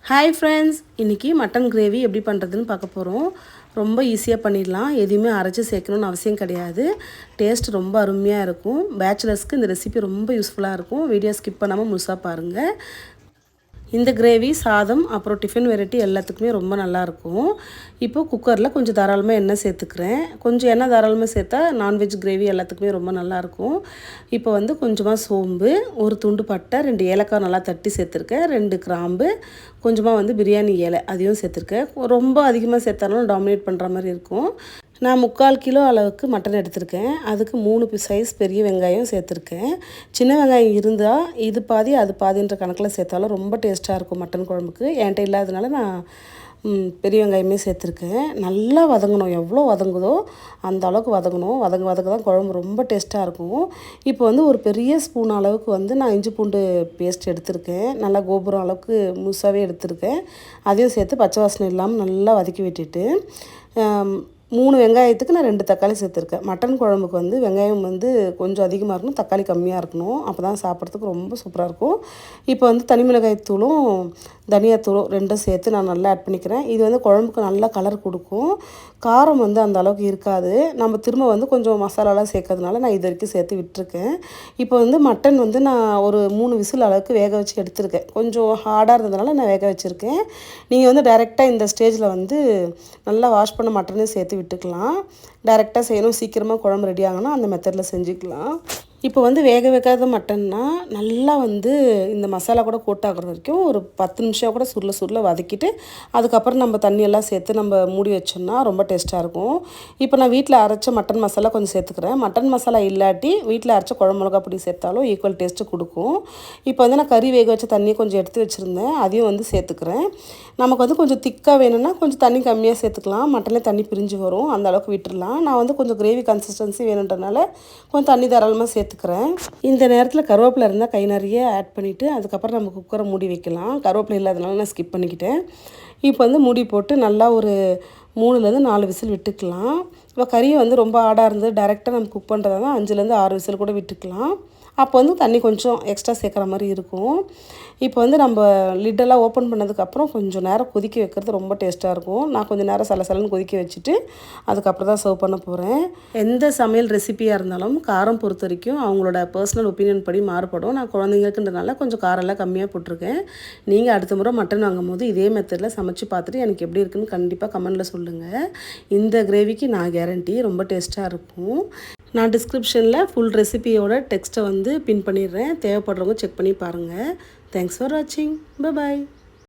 Hi friends, இன்றைக்கி mutton gravy எப்படி பண்ணுறதுன்னு பார்க்க போகிறோம். ரொம்ப ஈஸியாக பண்ணிடலாம். எதுவுமே அரைச்சி சேர்க்கணுன்னு அவசியம் கிடையாது. டேஸ்ட் ரொம்ப அருமையாக இருக்கும். பேச்சுலர்ஸ்க்கு இந்த ரெசிபி ரொம்ப யூஸ்ஃபுல்லாக இருக்கும். வீடியோ ஸ்கிப் பண்ணாமல் முழுசாக பாருங்கள். இந்த கிரேவி சாதம் அப்புறம் டிஃபன் வெரைட்டி எல்லாத்துக்குமே ரொம்ப நல்லாயிருக்கும். இப்போது குக்கரில் கொஞ்சம் தாராளமாக எண்ணெய் சேர்த்துக்கிறேன். கொஞ்சம் எண்ணெய் தாராளமாக சேர்த்தா நான்வெஜ் கிரேவி எல்லாத்துக்குமே ரொம்ப நல்லாயிருக்கும். இப்போ வந்து கொஞ்சமாக சோம்பு, ஒரு துண்டு பட்டை, 2 ஏலக்காய் நல்லா தட்டி சேர்த்துருக்கேன், 2 கிராம்பு, கொஞ்சமாக வந்து பிரியாணி இலை அதையும் சேர்த்துருக்கேன். ரொம்ப அதிகமாக சேர்த்தாலும் டாமினேட் பண்ணுற மாதிரி இருக்கும். நான் 3/4 கிலோ அளவுக்கு மட்டன் எடுத்திருக்கேன். அதுக்கு 3 சைஸ் பெரிய வெங்காயம் சேர்த்துருக்கேன். சின்ன வெங்காயம் இருந்தால் இது பாதி அது பாதின்ற கணக்கில் சேர்த்தாலும் ரொம்ப டேஸ்ட்டாக இருக்கும் மட்டன் குழம்புக்கு. என்கிட்ட இல்லாததுனால நான் பெரிய வெங்காயமே சேர்த்துருக்கேன். நல்லா வதங்கணும், எவ்வளோ வதங்குதோ அந்த அளவுக்கு வதங்கணும். வதங்க தான் குழம்பு ரொம்ப டேஸ்ட்டாக இருக்கும். இப்போ வந்து ஒரு பெரிய ஸ்பூன் அளவுக்கு வந்து நான் இஞ்சி பூண்டு பேஸ்ட் எடுத்திருக்கேன். நல்லா கோபுரம் அளவுக்கு முழுசாகவே எடுத்திருக்கேன். அதையும் சேர்த்து பச்சை வாசனை இல்லாமல் நல்லா வதக்கி விட்டுட்டு 3 வெங்காயத்துக்கு நான் 2 தக்காளி சேர்த்துருக்கேன். மட்டன் குழம்புக்கு வந்து வெங்காயம் வந்து கொஞ்சம் அதிகமாக இருக்கணும், தக்காளி கம்மியாக இருக்கணும். அப்போ தான் சாப்பிட்றதுக்கு ரொம்ப சூப்பராக இருக்கும். இப்போ வந்து தனி மிளகாய் தூளும் தனியாத்தூளும் 2 சேர்த்து நான் நல்லா ஆட் பண்ணிக்கிறேன். இது வந்து குழம்புக்கு நல்லா கலர் கொடுக்கும். காரம் வந்து அந்த அளவுக்கு இருக்காது. நம்ம திரும்ப வந்து கொஞ்சம் மசாலாலாம் சேர்க்கறதுனால நான் இது வரைக்கும் சேர்த்து விட்டுருக்கேன். இப்போ வந்து மட்டன் வந்து நான் ஒரு 3 விசில் அளவுக்கு வேக வச்சு எடுத்திருக்கேன். கொஞ்சம் ஹார்டாக இருந்ததுனால நான் வேக வச்சுருக்கேன். நீங்கள் வந்து டைரெக்டாக இந்த ஸ்டேஜில் வந்து நல்லா வாஷ் பண்ண மட்டனையும் சேர்த்து விட்டுக்கலாம். டைரெக்டாக செய்யணும், சீக்கிரமாக குழம்பு ரெடி ஆகணும், அந்த மெத்தடில் செஞ்சுக்கலாம். இப்போ வந்து வேக வைக்காத மட்டன்னா நல்லா வந்து இந்த மசாலா கூட கோட்டாகிற வரைக்கும் ஒரு 10 நிமிஷம் கூட சுருள வதக்கிட்டு அதுக்கப்புறம் நம்ம தண்ணியெல்லாம் சேர்த்து நம்ம மூடி வச்சோம்னா ரொம்ப டேஸ்ட்டாக இருக்கும். இப்போ நான் வீட்டில் அரைச்ச மட்டன் மசாலா கொஞ்சம் சேர்த்துக்கிறேன். மட்டன் மசாலா இல்லாட்டி வீட்டில் அரைச்ச குழம்பு மிளகா பொடி சேர்த்தாலும் ஈக்குவல் டேஸ்ட்டு கொடுக்கும். இப்போ வந்து நான் கறி வேக வச்ச தண்ணியை கொஞ்சம் எடுத்து வச்சுருந்தேன், அதையும் வந்து சேர்த்துக்கிறேன். நமக்கு வந்து கொஞ்சம் திக்காக வேணும்னா கொஞ்சம் தண்ணி கம்மியாக சேர்த்துக்கலாம். மட்டனே தண்ணி பிரிஞ்சு வரும், அந்த அளவுக்கு விட்டுடலாம். நான் வந்து கொஞ்சம் கிரேவி கன்சிஸ்டன்சி வேணுன்றனால கொஞ்சம் தண்ணி தாராளமாக சேர்த்துக்கிறேன். இந்த நேரத்தில் கருவேப்பிலை இருந்தால் கை நிறைய ஆட் பண்ணிவிட்டு அதுக்கப்புறம் நம்ம குக்கரை மூடி வைக்கலாம். கருவேப்பிலை இல்லாதனால நான் ஸ்கிப் பண்ணிக்கிட்டேன். இப்போ வந்து மூடி போட்டு நல்லா ஒரு 3லேருந்து 4 விசில் விட்டுக்கலாம். இப்போ கறியை வந்து ரொம்ப ஆடாக இருந்து டைரெக்டாக நம்ம குக் பண்ணுறதா தான் 5லேருந்து 6 விசில் கூட விட்டுக்கலாம். அப்போ வந்து தண்ணி கொஞ்சம் எக்ஸ்ட்ரா சேர்க்குற மாதிரி இருக்கும். இப்போ வந்து நம்ம லிட்டெல்லாம் ஓப்பன் பண்ணதுக்கப்புறம் கொஞ்சம் நேரம் கொதிக்க வைக்கிறது ரொம்ப டேஸ்ட்டாக இருக்கும். நான் கொஞ்சம் நேரம் சலசலன்னு கொதிக்க வச்சுட்டு அதுக்கப்புறம் தான் சர்வ் பண்ண போகிறேன். எந்த சமையல் ரெசிபியாக இருந்தாலும் காரம் பொறுத்த வரைக்கும் அவங்களோட பர்சனல் ஒப்பீனியன் படி மாறுபடும். நான் குழந்தைங்களுக்குன்றனால கொஞ்சம் காரெல்லாம் கம்மியாக போட்டிருக்கேன். நீங்கள் அடுத்த முறை மட்டன் வாங்கும்போது இதே மெத்தடில் சமைச்சு பார்த்துட்டு எனக்கு எப்படி இருக்குன்னு கண்டிப்பாக கமெண்டில் சொல்லுங்கள். இந்த கிரேவிக்கு நான் கேரண்டி ரொம்ப டேஸ்ட்டாக இருக்கும். நான் டிஸ்கிரிப்ஷனில் ஃபுல் ரெசிபியோட டெக்ஸ்ட்டை வந்து பின் பண்ணிடுறேன். தேவைப்படுறவங்க செக் பண்ணி பாருங்கள். தேங்க்ஸ் ஃபார் வாட்சிங். பை.